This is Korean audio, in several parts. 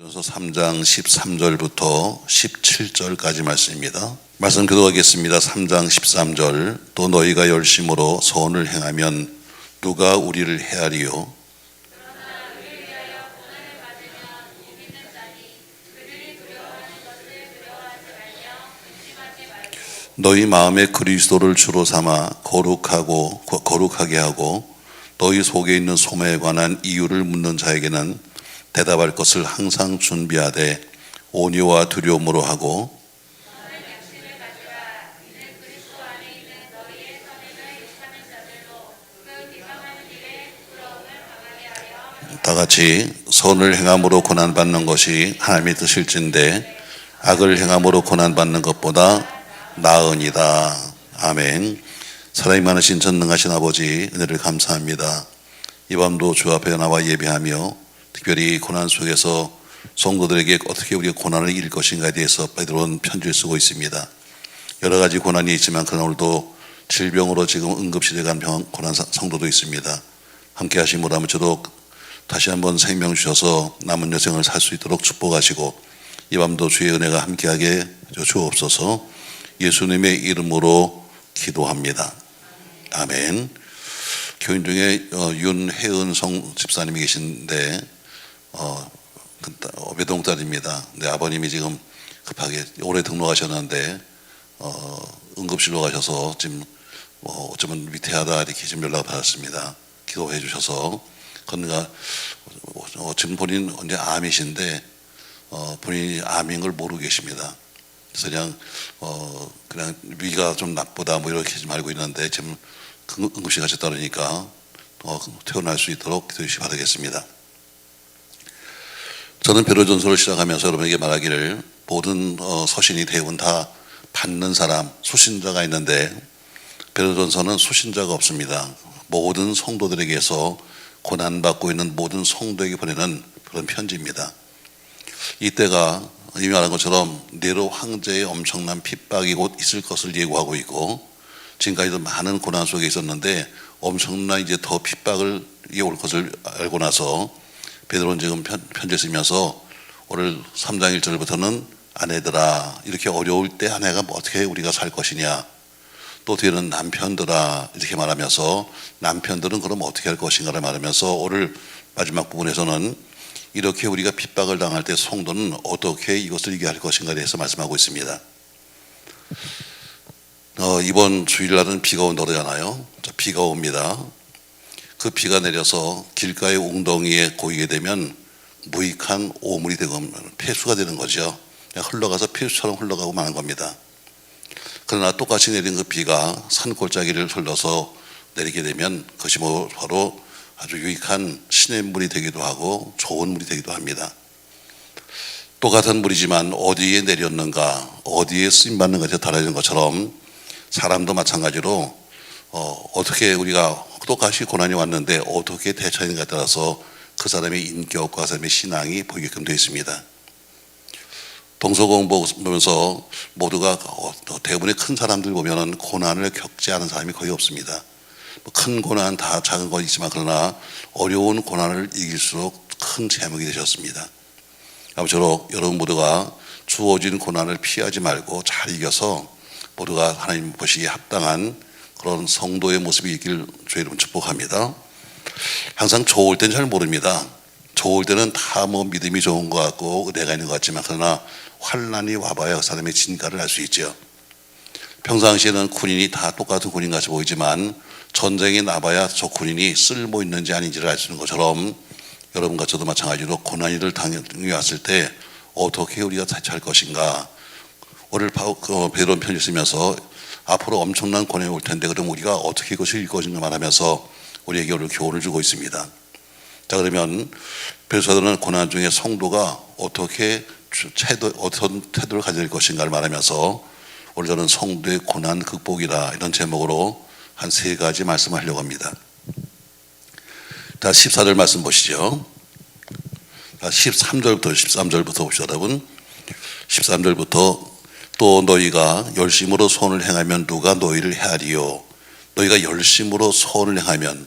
그래서 3장 13절부터 17절까지 말씀입니다. 말씀 교독하겠습니다. 3장 13절. 또 너희가 열심으로 선을 행하면 누가 우리를 헤아리요? 너희 마음에 그리스도를 주로 삼아 거룩하게 하고 너희 속에 있는 소매에 관한 이유를 묻는 자에게는 대답할 것을 항상 준비하되 온유와 두려움으로 하고 다 같이 선을 행함으로 고난받는 것이 하나님의 뜻일진데 악을 행함으로 고난받는 것보다 나으니라. 아멘. 사랑이 많으신 전능하신 아버지, 은혜를 감사합니다. 이 밤도 주 앞에 나와 예배하며 특별히 고난 속에서 성도들에게 어떻게 우리가 고난을 이길 것인가에 대해서 베드로는 편지를 쓰고 있습니다. 여러 가지 고난이 있지만 그러나 오늘도 질병으로 지금 응급실에 간 고난 성도도 있습니다. 함께 하심으로 아무쪼록 다시 한번 생명 주셔서 남은 여생을 살 수 있도록 축복하시고 이 밤도 주의 은혜가 함께하게 주옵소서. 예수님의 이름으로 기도합니다. 아멘. 교인 중에 윤혜은 집사님이 계신데 외동딸입니다. 네, 아버님이 지금 급하게 올해 등록하셨는데 응급실로 가셔서 지금 어쩌면 위태하다 이렇게 지금 연락을 받았습니다. 기도해 주셔서 그러니까 지금 본인 언제 암이신데 본인이 암인 걸 모르고 계십니다. 그래서 그냥 위가 좀 나쁘다 뭐 이렇게 좀 알고 있는데 지금 응급실 가셨다 그러니까 퇴원할 수 있도록 기도해 주시기 바라겠습니다. 저는 베드로전서를 시작하면서 여러분에게 말하기를 모든 서신이 대부분 다 받는 사람, 수신자가 있는데 베드로전서는 수신자가 없습니다. 모든 성도들에게서 고난받고 있는 모든 성도에게 보내는 그런 편지입니다. 이때가 이미 말한 것처럼 네로 황제의 엄청난 핍박이 곧 있을 것을 예고하고 있고 지금까지도 많은 고난 속에 있었는데 엄청난 이제 더 핍박을 올 것을 알고 나서 베드로는 지금 편지 쓰면서 오늘 3장 1절부터는 아내들아 이렇게 어려울 때 아내가 어떻게 우리가 살 것이냐, 또 뒤에는 남편들아 이렇게 말하면서 남편들은 그럼 어떻게 할 것인가를 말하면서 오늘 마지막 부분에서는 이렇게 우리가 핍박을 당할 때 성도는 어떻게 이것을 이겨야 할 것인가에 대해서 말씀하고 있습니다. 이번 주일날은 비가 온다잖아요. 비가 옵니다. 그 비가 내려서 길가의 웅덩이에 고이게 되면 무익한 오물이 되고 폐수가 되는 거죠. 그냥 흘러가서 폐수처럼 흘러가고 마는 겁니다. 그러나 똑같이 내린 그 비가 산골짜기를 흘러서 내리게 되면 그것이 바로 아주 유익한 시냇물이 되기도 하고 좋은 물이 되기도 합니다. 똑같은 물이지만 어디에 내렸는가, 어디에 쓰임받는가에 달라지는 것처럼 사람도 마찬가지로 어떻게 우리가 똑같이 고난이 왔는데 어떻게 대처하는가에 따라서 그 사람의 인격과 그 사람의 신앙이 보이게끔 되어 있습니다. 동서고흥 보면서 모두가 대부분의 큰 사람들 보면은 고난을 겪지 않은 사람이 거의 없습니다. 큰 고난 다 작은 거 있지만 그러나 어려운 고난을 이길수록 큰 제목이 되셨습니다. 아무쪼록 여러분 모두가 주어진 고난을 피하지 말고 잘 이겨서 모두가 하나님 보시기에 합당한 그런 성도의 모습이 있길 주의 이름 축복합니다. 항상 좋을 때는 잘 모릅니다. 좋을 때는 다 믿음이 좋은 것 같고 은혜가 있는 것 같지만 그러나 환난이 와봐야 그 사람의 진가를 알 수 있죠. 평상시에는 군인이 다 똑같은 군인 같이 보이지만 전쟁이 나봐야 저 군인이 쓸모 있는지 아닌지를 알 수 있는 것처럼 여러분과 저도 마찬가지로 고난이를 당해 왔을 때 어떻게 우리가 대처할 것인가. 오늘 베드로 편지 쓰면서 앞으로 엄청난 고난이 올 텐데 그럼 우리가 어떻게 이것을 이길 것인가 말하면서 우리에게 오늘 교훈을 주고 있습니다. 자, 그러면 베드로는 고난 중에 성도가 어떤 태도를 가져야 할 것인가를 말하면서 오늘 저는 성도의 고난 극복이다 이런 제목으로 한 3가지 말씀을 하려고 합니다. 자, 14절 말씀 보시죠. 13절부터 봅시다, 여러분. 13절부터 또 너희가 열심으로 선을 행하면 누가 너희를 헤아리요? 너희가 열심으로 선을 행하면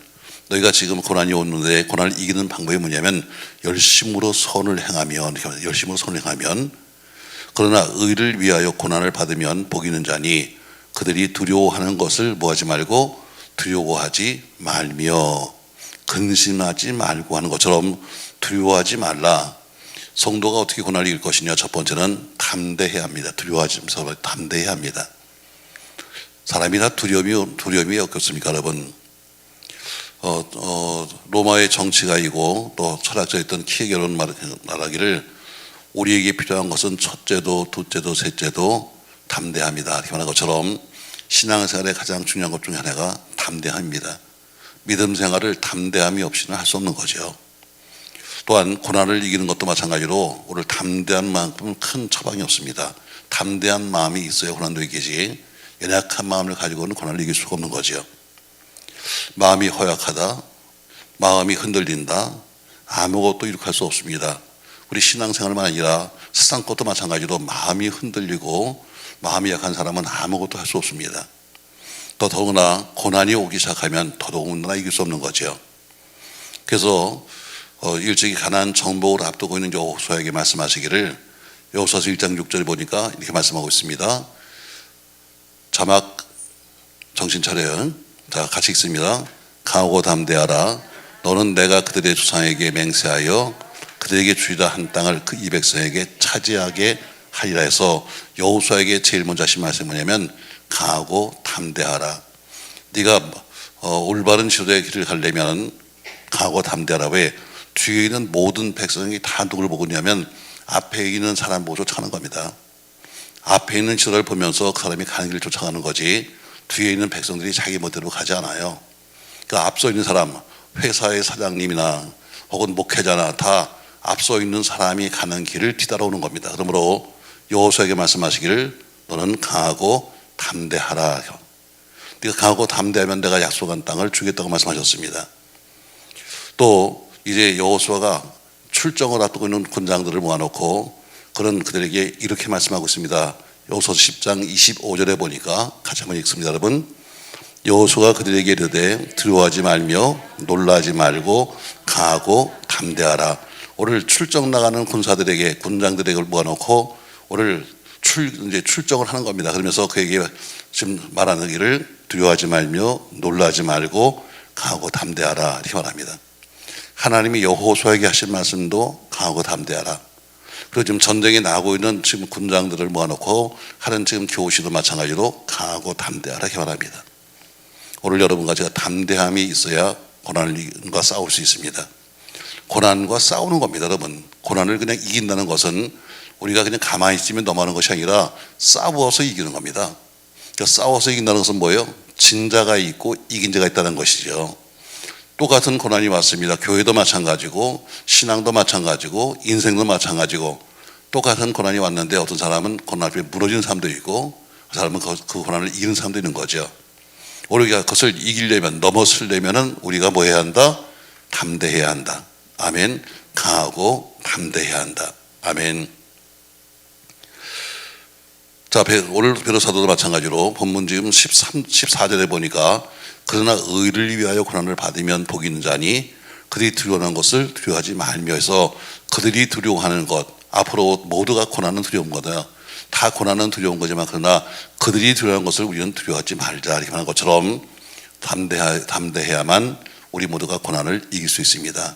너희가 지금 고난이 오는데 고난을 이기는 방법이 뭐냐면 열심으로 선을 행하면, 그러나 의를 위하여 고난을 받으면 복이 있는 자니 그들이 두려워하는 것을 뭐하지 말고 두려워하지 말며, 근심하지 말고 하는 것처럼 두려워하지 말라. 성도가 어떻게 고난을 이길 것이냐? 첫 번째는 담대해야 합니다. 두려워하면서 담대해야 합니다. 사람이 다 두려움이 없겠습니까, 여러분? 로마의 정치가이고 또 철학자였던 키에게로는 말하기를 우리에게 필요한 것은 첫째도 둘째도 셋째도 담대합니다. 이렇게 말한 것처럼 신앙생활의 가장 중요한 것 중에 하나가 담대함입니다. 믿음 생활을 담대함이 없이는 할 수 없는 거죠. 또한 고난을 이기는 것도 마찬가지로 오늘 담대한 만큼 큰 처방이 없습니다. 담대한 마음이 있어야 고난도 이기지, 연약한 마음을 가지고는 고난을 이길 수가 없는 거죠. 마음이 허약하다, 마음이 흔들린다, 아무것도 이룩할 수 없습니다. 우리 신앙생활만 아니라 세상 것도 마찬가지로 마음이 흔들리고 마음이 약한 사람은 아무것도 할 수 없습니다. 또 더구나 고난이 오기 시작하면 더더군다나 이길 수 없는 거죠. 그래서 일찍이 가나안 정복을 앞두고 있는 여호수아에게 말씀하시기를, 여호수아서 1장 6절에 보니까 이렇게 말씀하고 있습니다. 자막 정신 차려요. 자, 같이 읽습니다. 강하고 담대하라. 너는 내가 그들의 조상에게 맹세하여 그들에게 주리라 한 땅을 그 이 백성에게 차지하게 하리라 해서 여호수아에게 제일 먼저 하신 말씀이 뭐냐면 강하고 담대하라. 네가 올바른 지도의 길을 가려면 강하고 담대하라. 왜? 뒤에 있는 모든 백성이 다 누구를 보고 있냐면 앞에 있는 사람 보고 쫓아가는 겁니다. 앞에 있는 지도를 보면서 그 사람이 가는 길을 쫓아가는 거지 뒤에 있는 백성들이 자기 멋대로 가지 않아요. 그 앞서 있는 사람, 회사의 사장님이나 혹은 목회자나 다 앞서 있는 사람이 가는 길을 뒤따라오는 겁니다. 그러므로 여호수아에게 말씀하시기를 너는 강하고 담대하라. 네가 강하고 담대하면 내가 약속한 땅을 주겠다고 말씀하셨습니다. 또 이제 여호수아가 출정을 앞두고 있는 군장들을 모아놓고 그런 그들에게 이렇게 말씀하고 있습니다. 여호수아 10장 25절에 보니까 같이 한번 읽습니다. 여러분, 여호수아가 그들에게 이르되 두려워하지 말며 놀라지 말고 강하고 담대하라. 오늘 출정 나가는 군사들에게, 군장들에게 모아놓고 오늘 이제 출정을 하는 겁니다. 그러면서 그에게 지금 말하는 길을 두려워하지 말며 놀라지 말고 강하고 담대하라 이렇게 말합니다. 하나님이 여호수아에게 하신 말씀도 강하고 담대하라. 그리고 지금 전쟁에 나가고 있는 지금 군장들을 모아놓고 하는 지금 교시도 마찬가지로 강하고 담대하라 이렇게 말합니다. 오늘 여러분과 제가 담대함이 있어야 고난과 싸울 수 있습니다. 고난과 싸우는 겁니다, 여러분. 고난을 그냥 이긴다는 것은 우리가 그냥 가만히 있으면 넘어가는 것이 아니라 싸워서 이기는 겁니다. 그러니까 싸워서 이긴다는 것은 뭐예요? 진 자가 있고 이긴 자가 있다는 것이죠. 똑같은 고난이 왔습니다. 교회도 마찬가지고 신앙도 마찬가지고 인생도 마찬가지고 똑같은 고난이 왔는데 어떤 사람은 고난 앞에 무너지는 사람도 있고 그 사람은 그 고난을 이기는 사람도 있는 거죠. 우리가 그것을 이기려면, 넘어서려면 우리가 뭐 해야 한다? 담대해야 한다. 아멘. 강하고 담대해야 한다. 아멘. 자, 오늘 베드로사도도 마찬가지로 본문 지금 14절에 보니까 그러나 의를 위하여 고난을 받으면 복이 있는 자니 그들이 두려워하는 것을 두려워하지 말며 해서 그들이 두려워하는 것, 앞으로 모두가 고난은 두려운 거다. 다 고난은 두려운 거지만 그러나 그들이 두려워하는 것을 우리는 두려워하지 말자 이렇게 말하는 것처럼 담대해야만 우리 모두가 고난을 이길 수 있습니다.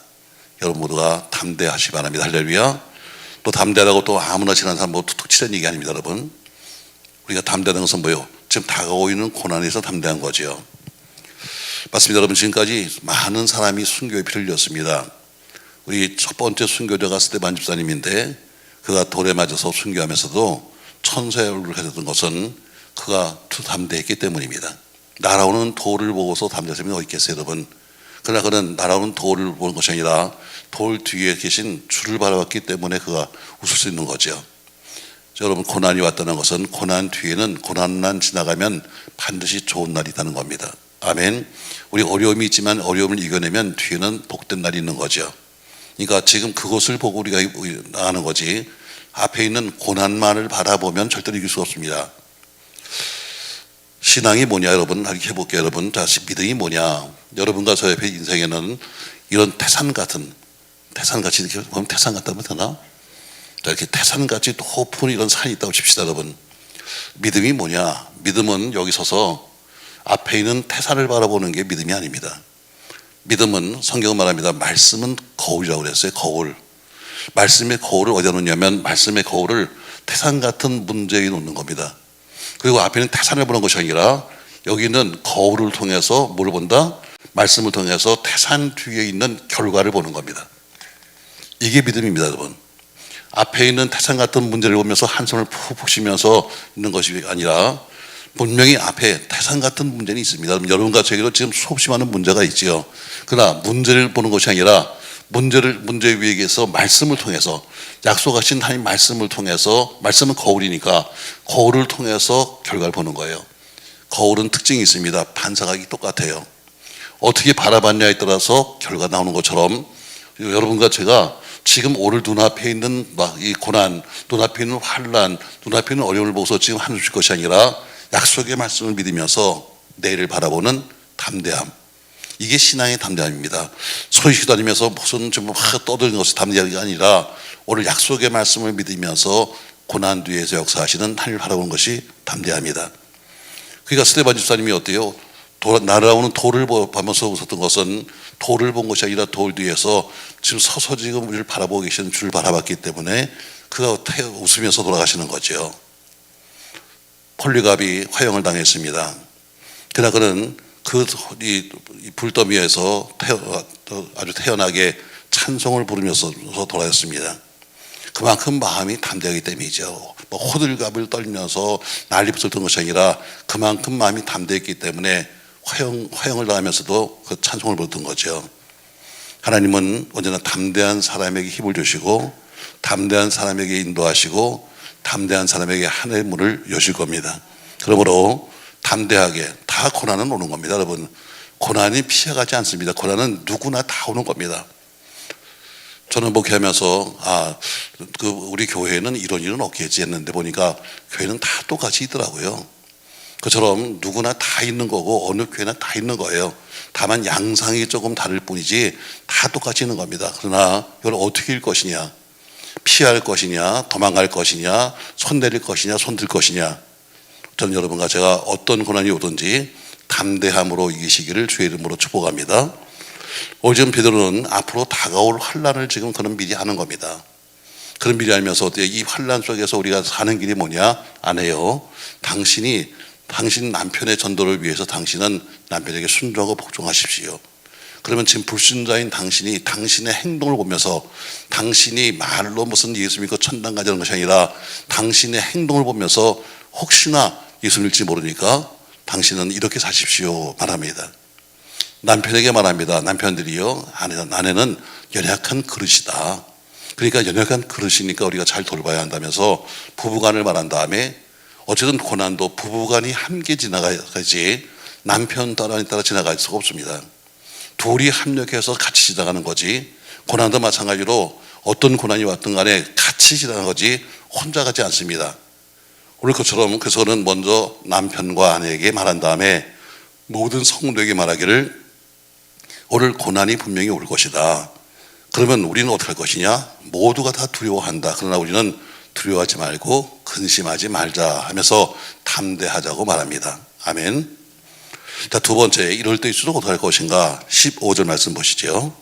여러분 모두가 담대하시기 바랍니다. 할렐루야. 또 담대하다고 또 아무나 지나는 사람 뭐 툭툭 치는 얘기 아닙니다, 여러분. 우리가 담대하는 것은 뭐예요? 지금 다가오고 있는 고난에서 담대한 거죠. 맞습니다, 여러분. 지금까지 많은 사람이 순교의 피를 흘렸습니다. 우리 첫 번째 순교자가 스테반 집사님인데 그가 돌에 맞아서 순교하면서도 천사의 얼굴을 가졌던 것은 그가 담대했기 때문입니다. 날아오는 돌을 보고서 담대한 사람이 어디 있겠어요, 여러분? 그러나 그는 날아오는 돌을 보는 것이 아니라 돌 뒤에 계신 주를 바라봤기 때문에 그가 웃을 수 있는 거죠. 여러분, 고난이 왔다는 것은 고난 뒤에는 고난만 지나가면 반드시 좋은 날이 있다는 겁니다. 아멘. 우리 어려움이 있지만 어려움을 이겨내면 뒤에는 복된 날이 있는 거죠. 그러니까 지금 그것을 보고 우리가 나가는 거지 앞에 있는 고난만을 바라보면 절대로 이길 수 없습니다. 신앙이 뭐냐 여러분 이렇게 해볼게요. 여러분 다시 믿음이 뭐냐. 여러분과 저의 인생에는 이런 태산같이 이렇게 보면 태산 같다면 되나? 이렇게 태산같이 높은 이런 산이 있다고 칩시다. 여러분 믿음이 뭐냐. 믿음은 여기 서서 앞에 있는 태산을 바라보는 게 믿음이 아닙니다. 믿음은 성경은 말합니다. 말씀은 거울이라고 그랬어요. 거울. 말씀의 거울을 어디다 놓냐면 말씀의 거울을 태산 같은 문제 위에 놓는 겁니다. 그리고 앞에는 태산을 보는 것이 아니라 여기는 거울을 통해서 뭘 본다? 말씀을 통해서 태산 뒤에 있는 결과를 보는 겁니다. 이게 믿음입니다, 여러분. 앞에 있는 태산 같은 문제를 보면서 한숨을 푹푹 쉬면서 있는 것이 아니라 분명히 앞에 태산 같은 문제는 있습니다. 여러분과 저에게도 지금 수없이 많은 문제가 있지요. 그러나 문제를 보는 것이 아니라 문제 위에서 말씀을 통해서 약속하신 하나님 말씀을 통해서 말씀은 거울이니까 거울을 통해서 결과를 보는 거예요. 거울은 특징이 있습니다. 반사각이 똑같아요. 어떻게 바라봤냐에 따라서 결과 나오는 것처럼 여러분과 제가 지금 오늘 눈앞에 있는 이 고난, 눈앞에 있는 환난, 눈앞에 있는 어려움을 보고서 지금 한숨 쉴 것이 아니라 약속의 말씀을 믿으면서 내일을 바라보는 담대함. 이게 신앙의 담대함입니다. 소위 다니면서 무슨 좀 떠드는 것이 담대함이 아니라 오늘 약속의 말씀을 믿으면서 고난 뒤에서 역사하시는 하나님을 바라보는 것이 담대함이다. 그러니까 스데반 집사님이 어때요? 날아오는 돌을 보면서 웃었던 것은 돌을 본 것이 아니라 돌 뒤에서 지금 서서 지금 우리를 바라보고 계시는 주를 바라봤기 때문에 그가 웃으면서 돌아가시는 거죠. 폴리갑이 화형을 당했습니다. 그러나 그는 이 불더미에서 아주 태연하게 찬송을 부르면서 돌아왔습니다. 그만큼 마음이 담대하기 때문이죠. 호들갑을 떨면서 난리부터 던 것이 아니라 그만큼 마음이 담대했기 때문에 화형을 당하면서도 그 찬송을 부르던 거죠. 하나님은 언제나 담대한 사람에게 힘을 주시고 담대한 사람에게 인도하시고 담대한 사람에게 하늘의 문을 여실 겁니다. 그러므로 담대하게 다 고난은 오는 겁니다. 여러분 고난이 피해가지 않습니다. 고난은 누구나 다 오는 겁니다. 저는 목회하면서 우리 교회에는 이런 일은 없겠지 했는데 보니까 교회는 다 똑같이 있더라고요. 그처럼 누구나 다 있는 거고 어느 교회나 다 있는 거예요. 다만 양상이 조금 다를 뿐이지 다 똑같이 있는 겁니다. 그러나 이걸 어떻게 할 것이냐, 피할 것이냐, 도망갈 것이냐, 손 내릴 것이냐, 손 들 것이냐. 저는 여러분과 제가 어떤 고난이 오든지 담대함으로 이기시기를 주의 이름으로 축복합니다. 오늘 지금 베드로는 앞으로 다가올 환난을 지금 그는 미리 하는 겁니다. 그런 미리 알면서 이 환난 속에서 우리가 사는 길이 뭐냐? 안 해요. 당신 남편의 전도를 위해서 당신은 남편에게 순종하고 복종하십시오. 그러면 지금 불순자인 당신이 당신의 행동을 보면서 당신이 말로 무슨 예수 믿고 천당 가자는 것이 아니라 당신의 행동을 보면서 혹시나 예수 믿을지 모르니까 당신은 이렇게 사십시오 말합니다. 남편에게 말합니다. 남편들이요, 아내는 연약한 그릇이다. 그러니까 연약한 그릇이니까 우리가 잘 돌봐야 한다면서 부부간을 말한 다음에 어쨌든 고난도 부부간이 함께 지나가야지 남편 따라 지나갈 수가 없습니다. 둘이 합력해서 같이 지나가는 거지. 고난도 마찬가지로 어떤 고난이 왔든 간에 같이 지나가는 거지 혼자 가지 않습니다. 오늘 것처럼 그래서는 먼저 남편과 아내에게 말한 다음에 모든 성도에게 말하기를 오늘 고난이 분명히 올 것이다. 그러면 우리는 어떻게 할 것이냐? 모두가 다 두려워한다. 그러나 우리는 두려워하지 말고 근심하지 말자 하면서 담대하자고 말합니다. 아멘. 자, 두 번째, 이럴 때일수록 어떻게 할 것인가? 15절 말씀 보시죠.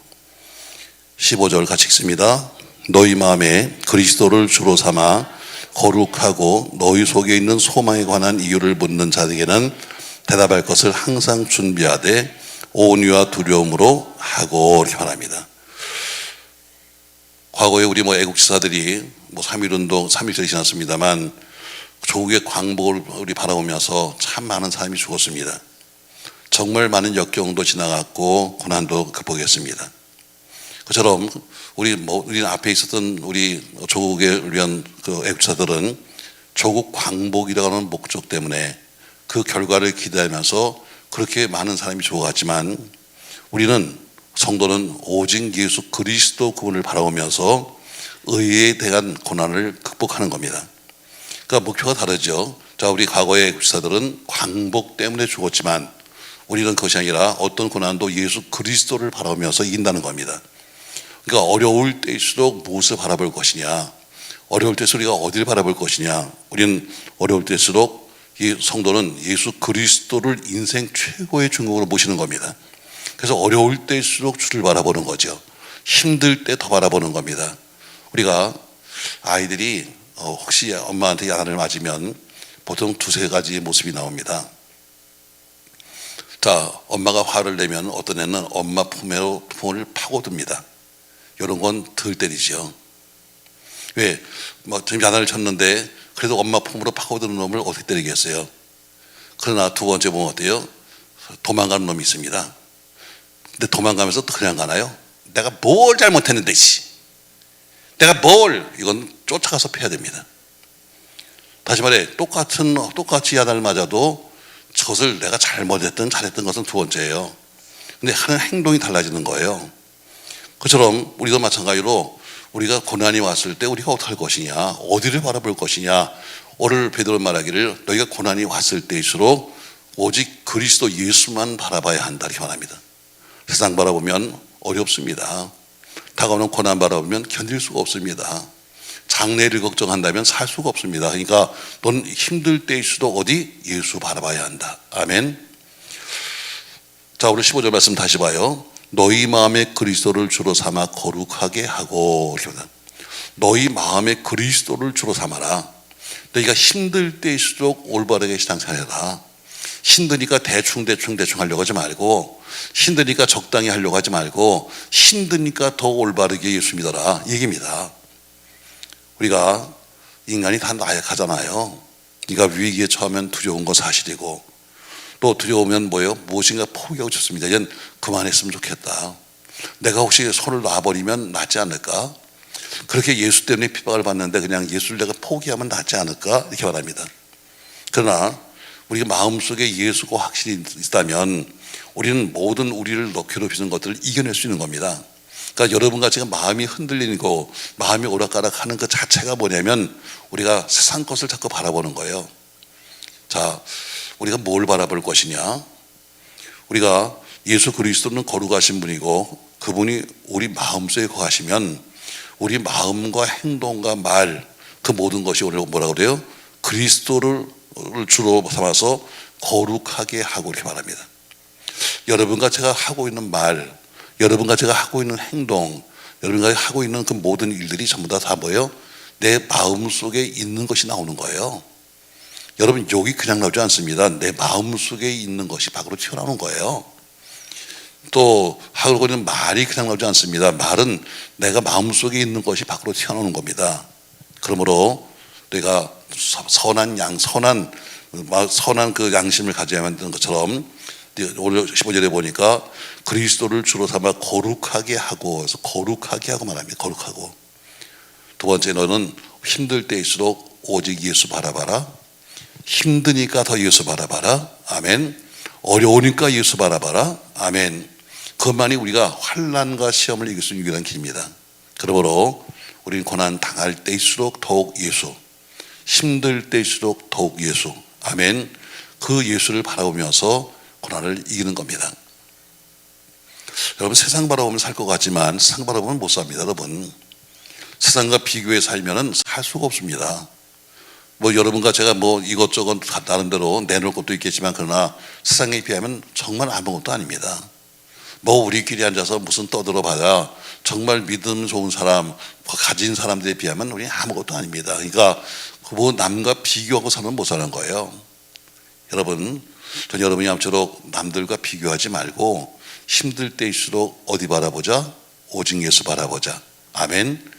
15절 같이 읽습니다. 너희 마음에 그리스도를 주로 삼아 거룩하고 너희 속에 있는 소망에 관한 이유를 묻는 자에게는 대답할 것을 항상 준비하되 온유와 두려움으로 하고 이렇게 말합니다. 과거에 우리 애국지사들이 3.1운동 3.1절이 지났습니다만 조국의 광복을 우리 바라보면서 참 많은 사람이 죽었습니다. 정말 많은 역경도 지나갔고 고난도 극복했습니다. 그처럼 우리 앞에 있었던 우리 조국을 위한 그 애국자들은 조국 광복이라고 하는 목적 때문에 그 결과를 기대하면서 그렇게 많은 사람이 죽어갔지만 우리는 성도는 오직 예수 그리스도 그분을 바라보면서 의에 대한 고난을 극복하는 겁니다. 그러니까 목표가 다르죠. 자, 우리 과거의 구시사들은 광복 때문에 죽었지만 우리는 그것이 아니라 어떤 고난도 예수 그리스도를 바라보면서 이긴다는 겁니다. 그러니까 어려울 때일수록 무엇을 바라볼 것이냐, 어려울 때일수록 우리가 어디를 바라볼 것이냐. 우리는 어려울 때일수록 이 성도는 예수 그리스도를 인생 최고의 중국으로 모시는 겁니다. 그래서 어려울 때일수록 주를 바라보는 거죠. 힘들 때 더 바라보는 겁니다. 우리가 아이들이 혹시 엄마한테 야단을 맞으면 보통 두세 가지 모습이 나옵니다. 자, 엄마가 화를 내면 어떤 애는 엄마 품을 파고듭니다. 이런 건 덜 때리죠. 왜? 지금 야단을 쳤는데 그래도 엄마 품으로 파고드는 놈을 어떻게 때리겠어요? 그러나 두 번째 보면 어때요? 도망가는 놈이 있습니다. 근데 도망가면서 또 그냥 가나요? 내가 뭘 잘못했는데, 내가 이건 쫓아가서 패야 됩니다. 다시 말해, 똑같이 야단을 맞아도 저것을 내가 잘못했든 잘했던 것은 두 번째예요. 근데 하는 행동이 달라지는 거예요. 그처럼 우리도 마찬가지로 우리가 고난이 왔을 때 우리가 어떻게 할 것이냐, 어디를 바라볼 것이냐. 오늘 베드로 말하기를 너희가 고난이 왔을 때일수록 오직 그리스도 예수만 바라봐야 한다 이렇게 말합니다. 세상 바라보면 어렵습니다. 다가오는 고난 바라보면 견딜 수가 없습니다. 장래를 걱정한다면 살 수가 없습니다. 그러니까 넌 힘들 때일수록 어디? 예수 바라봐야 한다. 아멘. 자, 우리 15절 말씀 다시 봐요. 너희 마음에 그리스도를 주로 삼아 거룩하게 하고, 너희 마음에 그리스도를 주로 삼아라. 너희가 힘들 때일수록 올바르게 신앙생활해라. 힘드니까 대충 하려고 하지 말고, 힘드니까 적당히 하려고 하지 말고, 힘드니까 더 올바르게 예수 믿어라 얘기입니다. 우리가 인간이 다 나약하잖아요. 그러니까 위기에 처하면 두려운 거 사실이고, 또 두려우면 뭐예요? 무엇인가 포기하고 싶습니다. 이젠 그만했으면 좋겠다. 내가 혹시 손을 놔버리면 낫지 않을까? 그렇게 예수 때문에 핍박을 받는데 그냥 예수를 내가 포기하면 낫지 않을까? 이렇게 말합니다. 그러나 우리가 마음속에 예수가 확실히 있다면 우리는 모든 우리를 괴롭히는 것들을 이겨낼 수 있는 겁니다. 그러니까 여러분과 제가 마음이 흔들리는 거, 마음이 오락가락하는 그 자체가 뭐냐면 우리가 세상 것을 자꾸 바라보는 거예요. 자, 우리가 뭘 바라볼 것이냐? 우리가 예수 그리스도는 거룩하신 분이고 그분이 우리 마음속에 거하시면 우리 마음과 행동과 말, 그 모든 것이 우리가 뭐라고 그래요? 그리스도를 주로 삼아서 거룩하게 하고 이렇게 말합니다. 여러분과 제가 하고 있는 말, 여러분과 제가 하고 있는 행동, 여러분과 하고 있는 그 모든 일들이 전부 다 뭐예요? 내 마음속에 있는 것이 나오는 거예요. 여러분, 욕이 그냥 나오지 않습니다. 내 마음속에 있는 것이 밖으로 튀어나오는 거예요. 또 하고 있는 말이 그냥 나오지 않습니다. 말은 내가 마음속에 있는 것이 밖으로 튀어나오는 겁니다. 그러므로 내가 선한 그 양심을 가져야만 되는 것처럼 오늘 15절에 보니까 그리스도를 주로 삼아 거룩하게 하고, 그래서 거룩하게 하고 말합니다. 거룩하고. 두 번째, 너는 힘들 때일수록 오직 예수 바라봐라. 힘드니까 더 예수 바라봐라. 아멘. 어려우니까 예수 바라봐라. 아멘. 그것만이 우리가 환난과 시험을 이길 수 있는 유일한 길입니다. 그러므로 우리는 고난 당할 때일수록 더욱 예수, 힘들 때일수록 더욱 예수. 아멘. 그 예수를 바라보면서 고난을 이기는 겁니다. 여러분, 세상 바라보면 살 것 같지만 세상 바라보면 못 삽니다. 여러분, 세상과 비교해 살면 살 수가 없습니다. 여러분과 제가 이것저것 나름대로 내놓을 것도 있겠지만 그러나 세상에 비하면 정말 아무것도 아닙니다. 우리끼리 앉아서 무슨 떠들어 봐야 정말 믿음 좋은 사람, 가진 사람들에 비하면 우리 아무것도 아닙니다. 그러니까 남과 비교하고 살면 못 사는 거예요. 여러분, 전 여러분이 아무쪼록 남들과 비교하지 말고 힘들 때일수록 어디 바라보자? 오직 예수 바라보자. 아멘.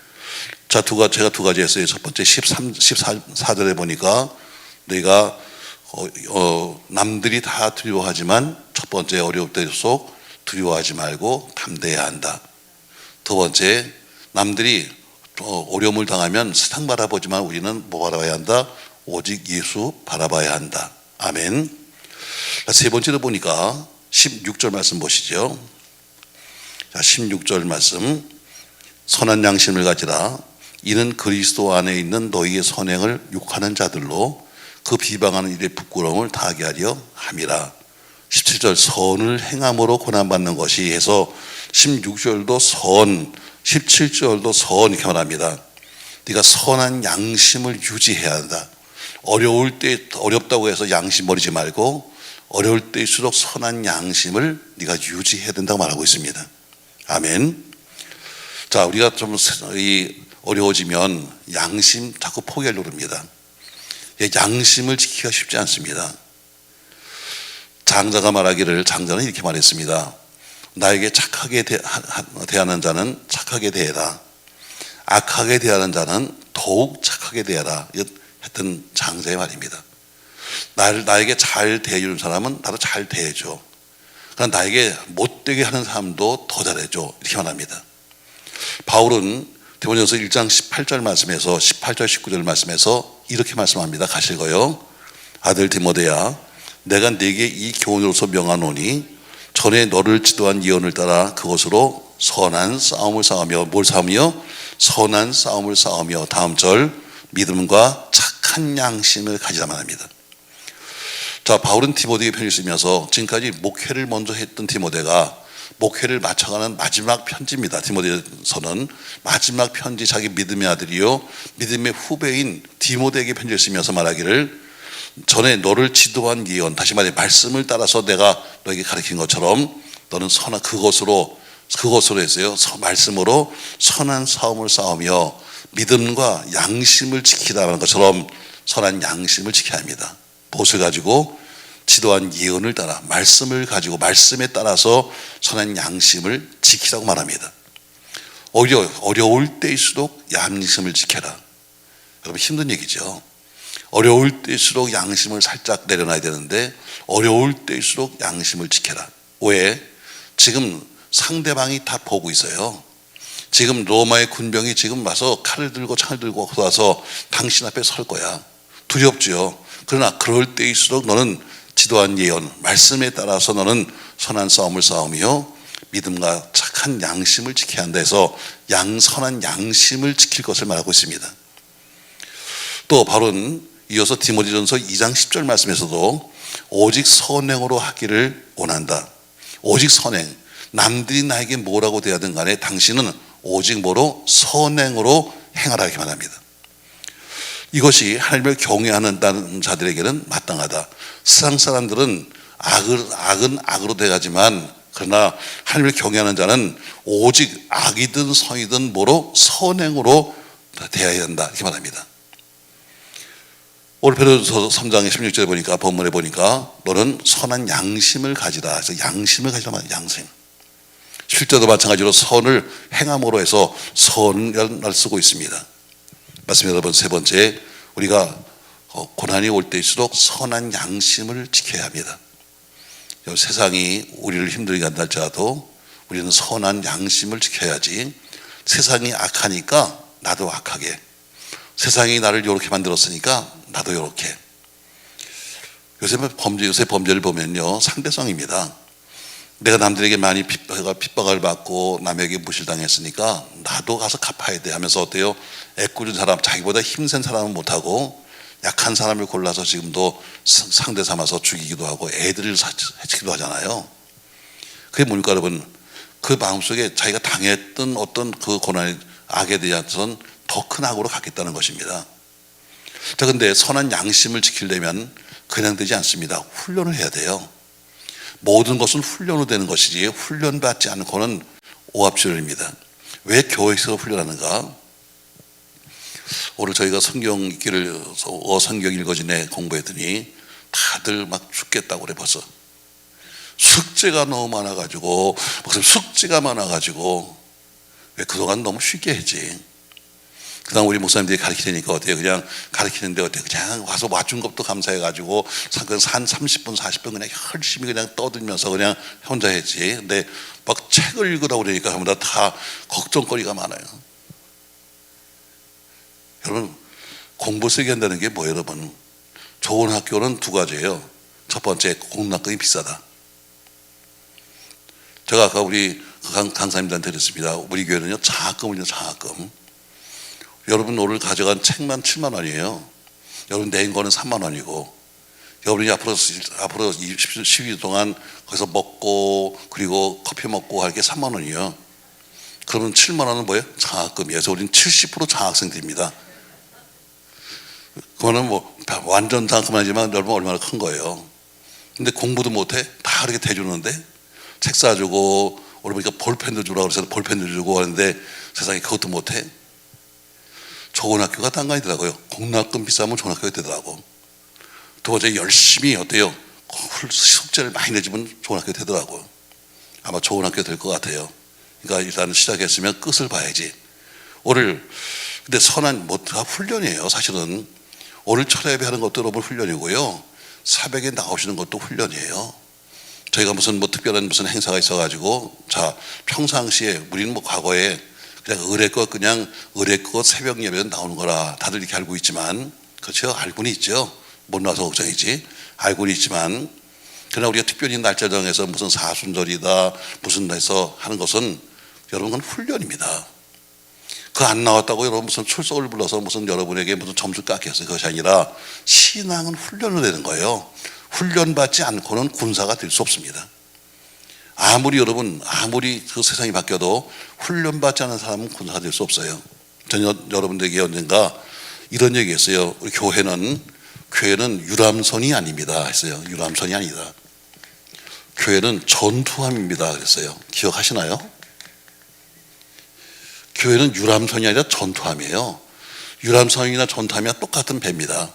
자, 제가 두 가지 했어요. 첫 번째 14절에 보니까 너희가 남들이 다 두려워하지만 첫 번째 어려울 때일수록 두려워하지 말고 담대해야 한다. 두 번째, 남들이 어려움을 당하면 세상 바라보지만 우리는 뭐 바라봐야 한다? 오직 예수 바라봐야 한다. 아멘. 세 번째로 보니까 16절 말씀 보시죠. 자, 16절 말씀. 선한 양심을 가지라. 이는 그리스도 안에 있는 너희의 선행을 욕하는 자들로 그 비방하는 일의 부끄러움을 다하게 하려 함이라. 17절 선을 행함으로 고난받는 것이 해서 16절도 선, 17절도 선 이렇게 말합니다. 네가 선한 양심을 유지해야 한다. 어려울 때 어렵다고 해서 양심 버리지 말고 어려울 때일수록 선한 양심을 네가 유지해야 된다고 말하고 있습니다. 아멘. 자, 우리가 좀 어려워지면 양심 자꾸 포기하려고 합니다. 양심을 지키기가 쉽지 않습니다. 장자가 말하기를, 장자는 이렇게 말했습니다. 나에게 착하게 대하는 자는 착하게 대해라. 악하게 대하는 자는 더욱 착하게 대해라. 했던 장자의 말입니다. 나에게 잘 대해주는 사람은 나도 잘 대해줘. 그러나 나에게 못되게 하는 사람도 더 잘해줘. 이렇게 말합니다. 바울은 디모데전서 1장 18절 말씀에서 18절 19절 말씀에서 이렇게 말씀합니다. 같이 읽어요. 아들 디모데야, 내가 네게 이 교훈으로서 명하노니 전에 너를 지도한 예언을 따라 그것으로 선한 싸움을 싸우며, 뭘 싸우며? 선한 싸움을 싸우며, 다음 절 믿음과 착한 양심을 가지라만 합니다. 자, 바울은 디모데에게 편지를 쓰면서 지금까지 목회를 먼저 했던 디모데가 목회를 마쳐가는 마지막 편지입니다. 디모데서는 마지막 편지, 자기 믿음의 아들이요 믿음의 후배인 디모데에게 편지를 쓰면서 말하기를, 전에 너를 지도한 예언, 다시 말해 말씀을 따라서 내가 너에게 가르친 것처럼 너는 선한 그것으로 했어요. 말씀으로 선한 싸움을 싸우며 믿음과 양심을 지키라는 것처럼 선한 양심을 지켜야 합니다. 무엇을 가지고? 지도한 예언을 따라, 말씀을 가지고 말씀에 따라서 선한 양심을 지키라고 말합니다. 어려울 때일수록 양심을 지켜라. 여러분, 힘든 얘기죠. 어려울 때일수록 양심을 살짝 내려놔야 되는데 어려울 때일수록 양심을 지켜라. 왜? 지금 상대방이 다 보고 있어요. 지금 로마의 군병이 지금 와서 칼을 들고 창을 들고 와서 당신 앞에 설 거야. 두렵죠. 그러나 그럴 때일수록 너는 지도한 예언, 말씀에 따라서 너는 선한 싸움을 싸우며 믿음과 착한 양심을 지켜야 한다 해서 선한 양심을 지킬 것을 말하고 있습니다. 또 바울은 이어서 디모데전서 2장 10절 말씀에서도 오직 선행으로 하기를 원한다. 오직 선행. 남들이 나에게 뭐라고 대하든 간에 당신은 오직 뭐로? 선행으로 행하라 이렇게 말합니다. 이것이 하나님을 경외하는 자들에게는 마땅하다. 세상 사람들은 악은 악으로 대하지만 그러나 하나님을 경외하는 자는 오직 악이든 선이든 뭐로? 선행으로 대해야 한다 이렇게 말합니다. 오늘 베드로전서 3장 16절에 보니까, 본문에 보니까 너는 선한 양심을 가지라. 그래서 양심을 가지라 말이야. 양심. 실제도 마찬가지로 선을 행함으로 해서 선을 쓰고 있습니다. 말씀입니다. 여러분, 세 번째, 우리가 고난이 올 때일수록 선한 양심을 지켜야 합니다. 세상이 우리를 힘들게 한다 할지라도 우리는 선한 양심을 지켜야지. 세상이 악하니까 나도 악하게, 세상이 나를 이렇게 만들었으니까 나도 이렇게. 요새 범죄를 보면요, 상대성입니다. 내가 남들에게 많이 핍박을 받고 남에게 무실당했으니까 나도 가서 갚아야 돼 하면서 어때요? 애꿎은 사람, 자기보다 힘센 사람은 못하고 약한 사람을 골라서 지금도 상대 삼아서 죽이기도 하고 애들을 해치기도 하잖아요. 그게 뭡니까 여러분? 그 마음속에 자기가 당했던 어떤 그 고난의 악에 대해서는 더 큰 악으로 갖겠다는 것입니다. 자, 근데 선한 양심을 지키려면 그냥 되지 않습니다. 훈련을 해야 돼요. 모든 것은 훈련으로 되는 것이지 훈련받지 않고는 오합지졸입니다. 왜 교회에서 훈련하는가? 오늘 저희가 성경 읽어진에 공부했더니 다들 막 죽겠다고 그래. 벌써 숙제가 너무 많아가지고, 무슨 숙제가 많아가지고. 왜? 그동안 너무 쉽게 했지. 그다음 우리 목사님들이 가르치니까 어때요? 그냥 가르치는데 어때요? 그냥 와서 와준 것도 감사해가지고 한 30분 40분 그냥 열심히 그냥 떠들면서 그냥 혼자 했지. 근데 막 책을 읽으라고 그러니까 전부 다 걱정거리가 많아요. 여러분, 공부 세게 한다는 게 뭐예요? 여러분, 좋은 학교는 두 가지예요. 첫 번째, 공학금이 비싸다. 제가 아까 우리 강사님들한테 그랬습니다. 우리 교회는요, 장학금을요, 장학금. 여러분 오늘 가져간 책만 7만 원이에요. 여러분 내 인거는 3만 원이고 여러분이 앞으로 12주 동안 거기서 먹고 그리고 커피 먹고 할 게 3만 원이요. 그러면 7만 원은 뭐예요? 장학금이에요. 그래서 우리는 70% 장학생들입니다. 그거는 뭐 완전 장학금 아니지만 여러분 얼마나 큰 거예요. 근데 공부도 못해? 다 그렇게 대주는데 책 사주고 오늘 보니까 볼펜도 주라고 그래서 볼펜도 주고 하는데 세상에 그것도 못해? 좋은 학교가 딴 거 아니더라고요. 공학금 비싸면 좋은 학교가 되더라고. 두 번째 열심히 어때요? 숙제를 많이 내주면 좋은 학교 되더라고요. 아마 좋은 학교 될 것 같아요. 그러니까 일단 시작했으면 끝을 봐야지. 오늘 근데 선한 뭐 다 훈련이에요. 사실은 오늘 철야예배 하는 것도 여러분 훈련이고요. 새벽에 나오시는 것도 훈련이에요. 저희가 무슨 뭐 특별한 무슨 행사가 있어가지고 자 평상시에 우리는 뭐 과거에 그냥 의뢰껏 새벽 예배는 나오는 거라 다들 이렇게 알고 있지만 그렇죠? 알고는 있죠. 못 나와서 걱정이지. 알고는 있지만 그러나 우리가 특별히 날짜 정해서 무슨 사순절이다 무슨 해서 하는 것은 여러분 그건 훈련입니다. 그 안 나왔다고 여러분 무슨 출석을 불러서 무슨 여러분에게 무슨 점수 깎였어요. 그것이 아니라 신앙은 훈련을 내는 거예요. 훈련받지 않고는 군사가 될 수 없습니다. 아무리 그 세상이 바뀌어도 훈련받지 않은 사람은 군사가 될 수 없어요. 저는 여러분들에게 언젠가 이런 얘기 했어요. 우리 교회는 유람선이 아닙니다 했어요. 유람선이 아니다. 교회는 전투함입니다 그랬어요. 기억하시나요? 교회는 유람선이 아니라 전투함이에요. 유람선이나 전투함이나 똑같은 배입니다.